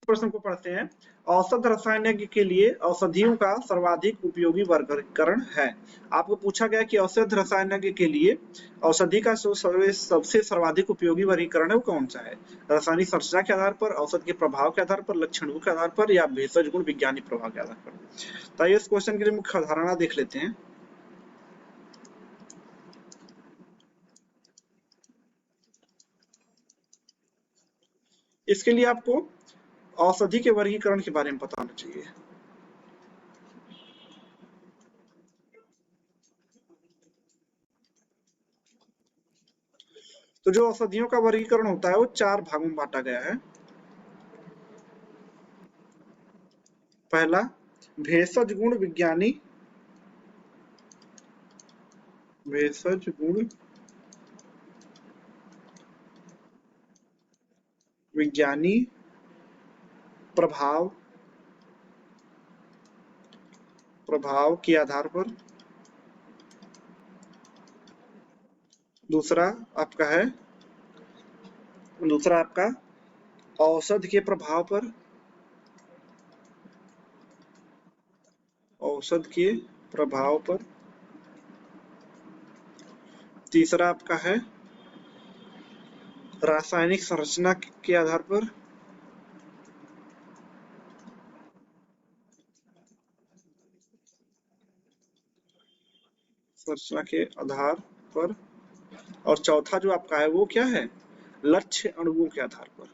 प्रश्न को पढ़ते हैं। औषध रसायन के लिए औषधियों का सर्वाधिक उपयोगी वर्गीकरण है। आपको पूछा गया कि औषध रसायन के लिए औषधि का सबसे सर्वाधिक उपयोगी वर्गीकरण है वो कौन सा है? रासायनिक संरचना के आधार पर, औषध के प्रभाव के आधार पर, लक्षणों के आधार पर या भेषज गुण वैज्ञानिक प्रभाव के आधार पर। तो इस क्वेश्चन के लिए मुख्य अवधारणा देख लेते हैं। इसके लिए आपको औषधि के वर्गीकरण के बारे में पता होना चाहिए। तो जो औषधियों का वर्गीकरण होता है वो 4 भागों में बांटा गया है। पहला, भेषज गुण विज्ञानी, भेषज गुण विज्ञानी प्रभाव के आधार पर। दूसरा आपका औषध के प्रभाव पर, औषध के प्रभाव पर। तीसरा आपका है रासायनिक संरचना के आधार पर। संरचना के आधार पर। और चौथा जो आपका है वो क्या है? लक्ष्य अणुओं के आधार पर।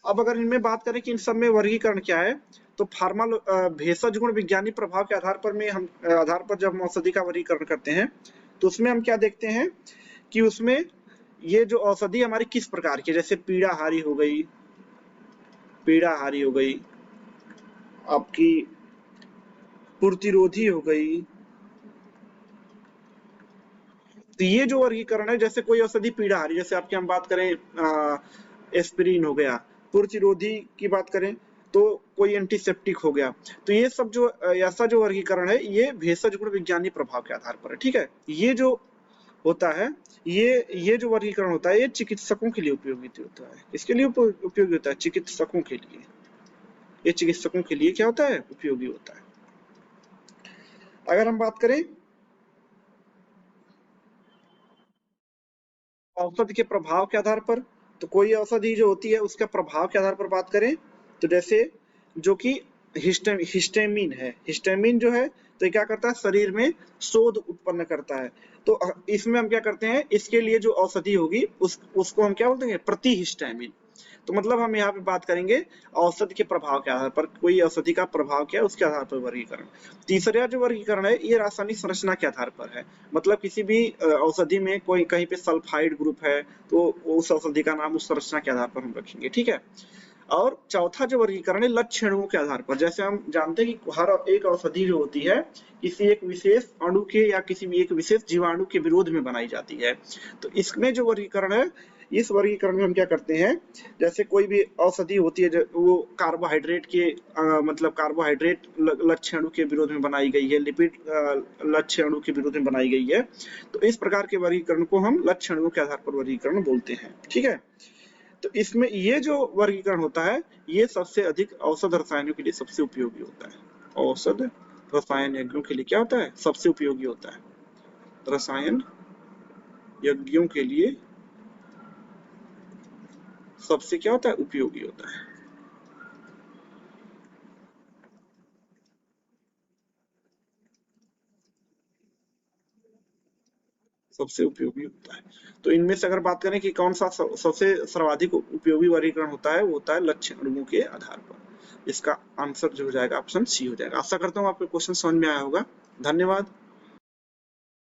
अब अगर इनमें बात करें कि इन सब में वर्गीकरण क्या है, तो भेषज गुण विज्ञानी प्रभाव के आधार पर जब हम औषधि का वर्गीकरण करते हैं तो उसमें हम क्या देखते हैं कि उसमें ये जो औषधि हमारी किस प्रकार की, जैसे पीड़ाहारी हो गई, आपकी प्रतिरोधी हो गई। तो ये जो वर्गीकरण है, जैसे कोई औषधि पीड़ाहारी, जैसे आपकी हम बात करें एस्पिरिन हो गया, प्रतिरोधी की बात करें तो कोई एंटीसेप्टिक हो गया। तो ये सब जो ऐसा जो वर्गीकरण है ये भेषज गुण विज्ञानी प्रभाव के आधार पर है। ठीक है, ये जो होता है, ये जो वर्गीकरण होता है ये चिकित्सकों के लिए उपयोगी होता है। इसके लिए उपयोगी होता है चिकित्सकों के लिए। ये चिकित्सकों के लिए क्या होता है? उपयोगी होता है। अगर हम बात करें औषधि के प्रभाव के आधार पर, तो कोई औषधि जो होती है उसका प्रभाव के आधार पर बात करें तो जैसे जो कि हिस्टामिन है, हिस्टामिन जो है तो ये क्या करता है? शरीर में शोध उत्पन्न करता है। तो इसमें हम क्या करते हैं, इसके लिए जो औषधि होगी उसको हम क्या बोलते हैं? प्रतिहिस्टामिन। तो मतलब हम यहाँ पे बात करेंगे औषधि के प्रभाव के आधार पर, कोई औषधि का प्रभाव क्या है उसके आधार पर वर्गीकरण। तीसरा जो वर्गीकरण है ये रासायनिक संरचना के आधार पर है। मतलब किसी भी औषधि में कोई कहीं पे सल्फाइड ग्रुप है तो उस औषधि का नाम उस संरचना के आधार पर हम रखेंगे। ठीक है। और चौथा जो वर्गीकरण है लक्ष्य अणुओं के आधार पर। जैसे हम जानते हैं कि हर एक औषधि जो होती है किसी एक विशेष अणु के या किसी भी एक विशेष जीवाणु के विरोध में बनाई जाती है। तो इसमें जो वर्गीकरण है, इस वर्गीकरण में हम क्या करते हैं, जैसे कोई भी औषधि होती है वो कार्बोहाइड्रेट के मतलब कार्बोहाइड्रेट लक्ष्य अणु के विरोध में बनाई गई है, लिपिड लक्ष्य अणु के विरोध में बनाई गई है। तो इस प्रकार के वर्गीकरण को हम लक्ष्य अणुओं के आधार पर वर्गीकरण बोलते हैं। ठीक है। तो इसमें ये जो वर्गीकरण होता है ये सबसे अधिक औषध रसायनों के लिए सबसे उपयोगी होता है। औषध रसायन यज्ञों के लिए क्या होता है? सबसे उपयोगी होता है। रसायन यज्ञों के लिए सबसे क्या होता है? उपयोगी होता है। सबसे उपयोगी होता है। तो इनमें से अगर बात करें कि कौन सा सबसे सर्वाधिक उपयोगी वर्गीकरण होता है, वो होता है लक्ष्य अणुओं के आधार पर। इसका आंसर जो हो जाएगा ऑप्शन सी हो जाएगा। आशा करता हूँ आपको क्वेश्चन समझ में आया होगा। धन्यवाद।